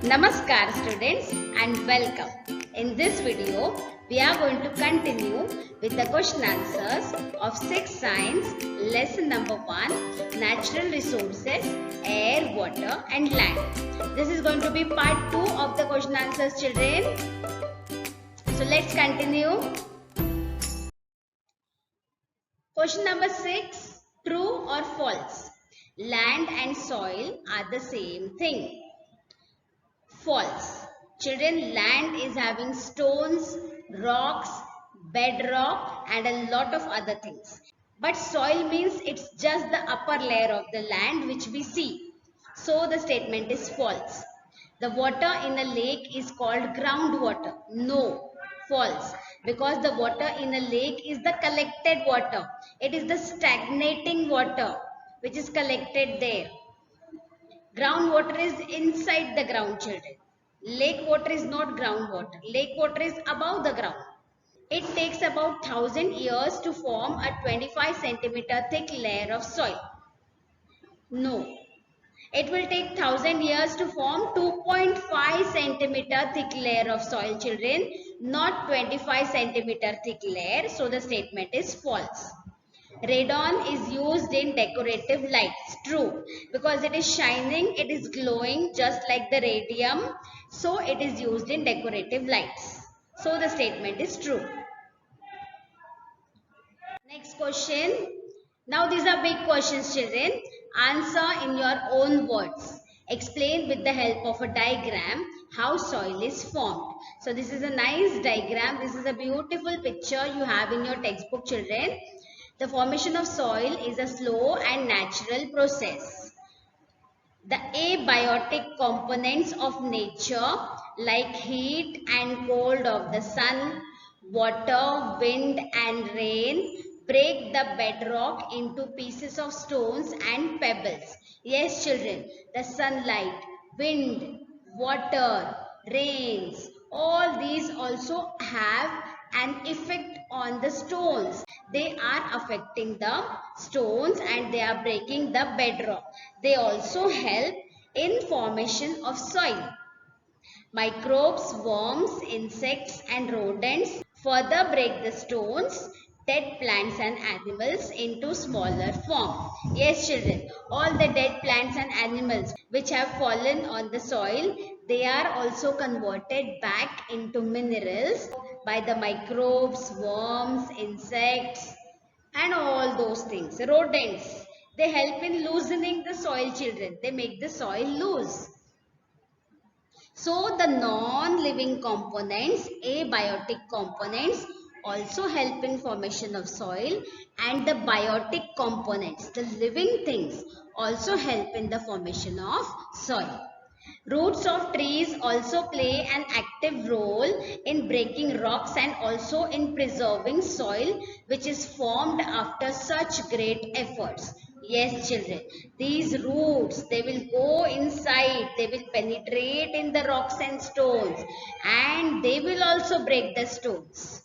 Namaskar students and welcome. In this video, we are going to continue with the question answers of 6th Science lesson number 1 Natural Resources, Air, Water and Land. This is going to be part 2 of the question answers children. So let's continue. Question number 6, true or false? Land and soil are the same thing. False. Children, land is having stones, rocks, bedrock and a lot of other things. But soil means it's just the upper layer of the land which we see. So the statement is false. The water in a lake is called groundwater. No, false. Because the water in a lake is the collected water. It is the stagnating water which is collected there. Groundwater is inside the ground, children. Lake water is not groundwater. Lake water is above the ground. It takes about 1000 years to form a 25 centimeter thick layer of soil. No. It will take 1000 years to form 2.5 centimeter thick layer of soil, children, not 25 centimeter thick layer. So the statement is false. Radon is used in decorative lights. True, because it is shining, it is glowing just like the radium. So it is used in decorative lights. So the statement is true. Next question. Now these are big questions, children. Answer in your own words. Explain with the help of a diagram how soil is formed. So this is a nice diagram. This is a beautiful picture you have in your textbook, children. The formation of soil is a slow and natural process. The abiotic components of nature like heat and cold of the sun, water, wind and rain break the bedrock into pieces of stones and pebbles. Yes, children, the sunlight, wind, water, rains, all these also have an effect on the stones. They are affecting the stones and they are breaking the bedrock. They also help in formation of soil. Microbes, worms, insects and rodents further break the stones, dead plants and animals into smaller form. Yes, children, all the dead plants and animals which have fallen on the soil, they are also converted back into minerals by the microbes, worms, insects and all those things. Rodents, they help in loosening the soil, children. They make the soil loose. So the non-living components, abiotic components, also help in formation of soil, and the biotic components, the living things, also help in the formation of soil. Roots of trees also play an active role in breaking rocks and also in preserving soil which is formed after such great efforts. Yes, children, these roots, they will go inside, they will penetrate in the rocks and stones and they will also break the stones.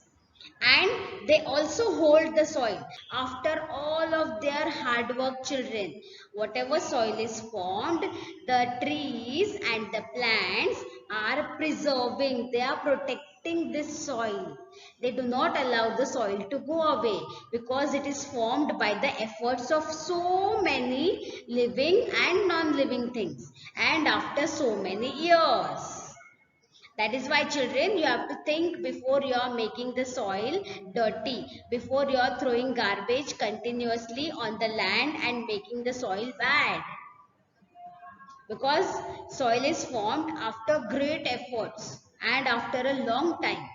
And they also hold the soil after all of their hard work, children. Whatever soil is formed, the trees and the plants are preserving, they are protecting this soil. They do not allow the soil to go away because it is formed by the efforts of so many living and non-living things and after so many years. That is why, children, you have to think before you are making the soil dirty, before you are throwing garbage continuously on the land and making the soil bad. Because soil is formed after great efforts and after a long time.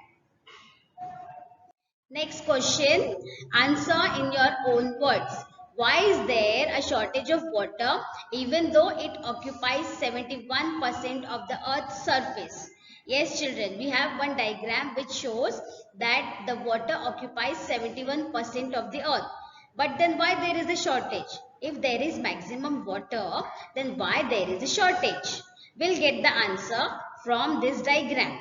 Next question, answer in your own words. Why is there a shortage of water even though it occupies 71% of the earth's surface? Yes, children, we have one diagram which shows that the water occupies 71% of the earth. But then why there is a shortage? If there is maximum water, then why there is a shortage? We'll get the answer from this diagram.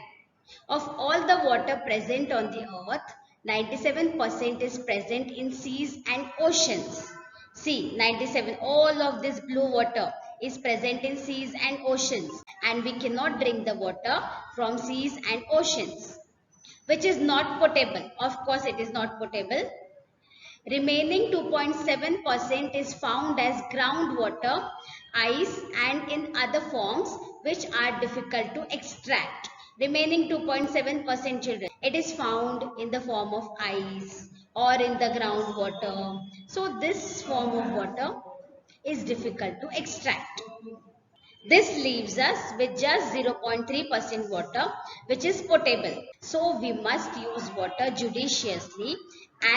Of all the water present on the earth, 97% is present in seas and oceans. See, 97, all of this blue water, is present in seas and oceans, and we cannot drink the water from seas and oceans, which is not potable. Of course, it is not potable. Remaining 2.7% is found as groundwater, ice, and in other forms which are difficult to extract. Remaining 2.7% children, it is found in the form of ice or in the groundwater. So this form of water is difficult to extract. This leaves us with just 0.3% water, which is potable. So we must use water judiciously,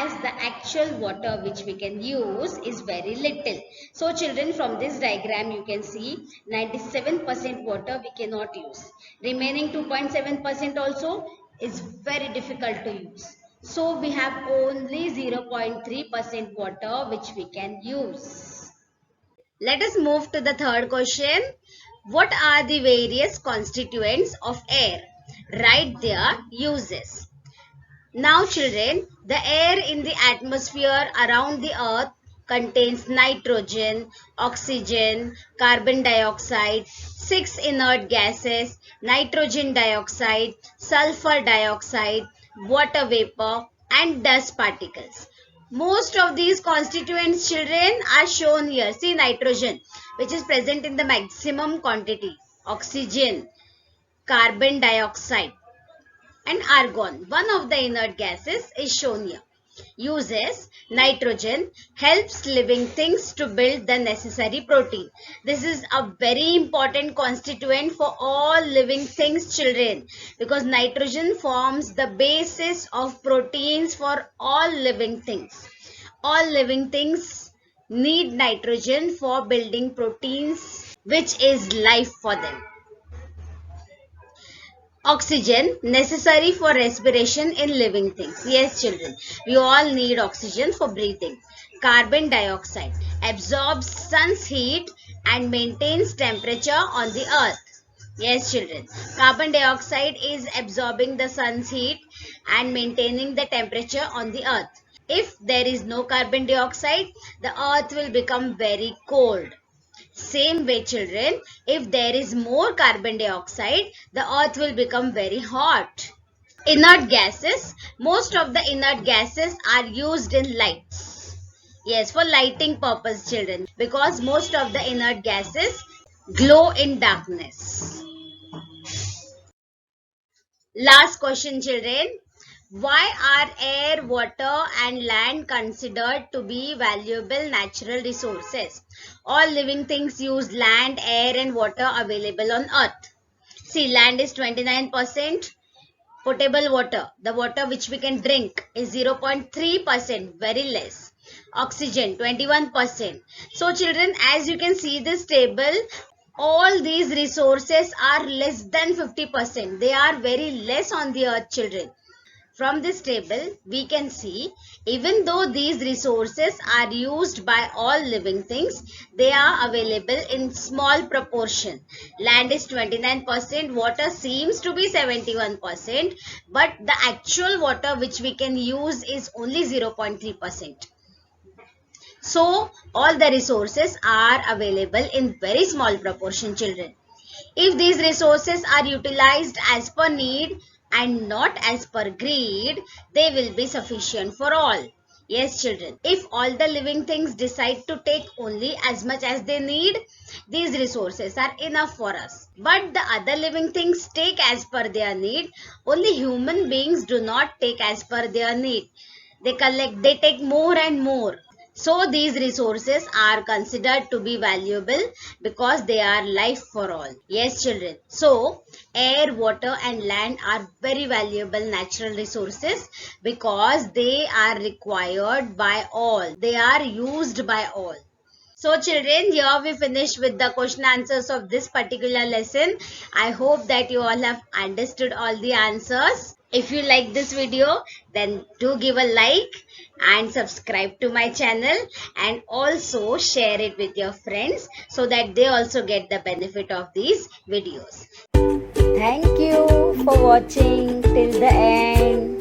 as the actual water which we can use is very little. So children, from this diagram you can see 97% water we cannot use. Remaining 2.7% also is very difficult to use. So we have only 0.3% water which we can use. Let us move to the third question. What are the various constituents of air? Write their uses. Now children, the air in the atmosphere around the earth contains nitrogen, oxygen, carbon dioxide, 6 inert gases, nitrogen dioxide, sulfur dioxide, water vapor, and dust particles. Most of these constituents, children, are shown here. See, nitrogen, which is present in the maximum quantity, oxygen, carbon dioxide, and argon, one of the inert gases, is shown here. Uses: nitrogen helps living things to build the necessary protein. This is a very important constituent for all living things, children, because nitrogen forms the basis of proteins for all living things. All living things need nitrogen for building proteins, which is life for them. Oxygen, necessary for respiration in living things. Yes, children, we all need oxygen for breathing. Carbon dioxide absorbs sun's heat and maintains temperature on the earth. Yes, children, carbon dioxide is absorbing the sun's heat and maintaining the temperature on the earth. If there is no carbon dioxide, the earth will become very cold. Same way, children, if there is more carbon dioxide, the earth will become very hot. Inert gases. Most of the inert gases are used in lights. Yes, for lighting purpose, children, because most of the inert gases glow in darkness. Last question, children. Why are air, water, and land considered to be valuable natural resources? All living things use land, air, and water available on earth. See, land is 29%. Potable water, the water which we can drink, is 0.3%, very less. Oxygen, 21%. So children, as you can see this table, all these resources are less than 50%. They are very less on the earth, children. From this table, we can see, even though these resources are used by all living things, they are available in small proportion. Land is 29%, water seems to be 71%, but the actual water which we can use is only 0.3%. So, all the resources are available in very small proportion, children. If these resources are utilized as per need and not as per greed, they will be sufficient for all. Yes, children, if all the living things decide to take only as much as they need, these resources are enough for us. But the other living things take as per their need. Only human beings do not take as per their need. They take more and more. So these resources are considered to be valuable because they are life for all. Yes, children. So air, water, and land are very valuable natural resources because they are required by all. They are used by all. So children, here we finish with the question answers of this particular lesson. I hope that you all have understood all the answers. If you like this video, then do give a like and subscribe to my channel, and also share it with your friends so that they also get the benefit of these videos. Thank you for watching till the end.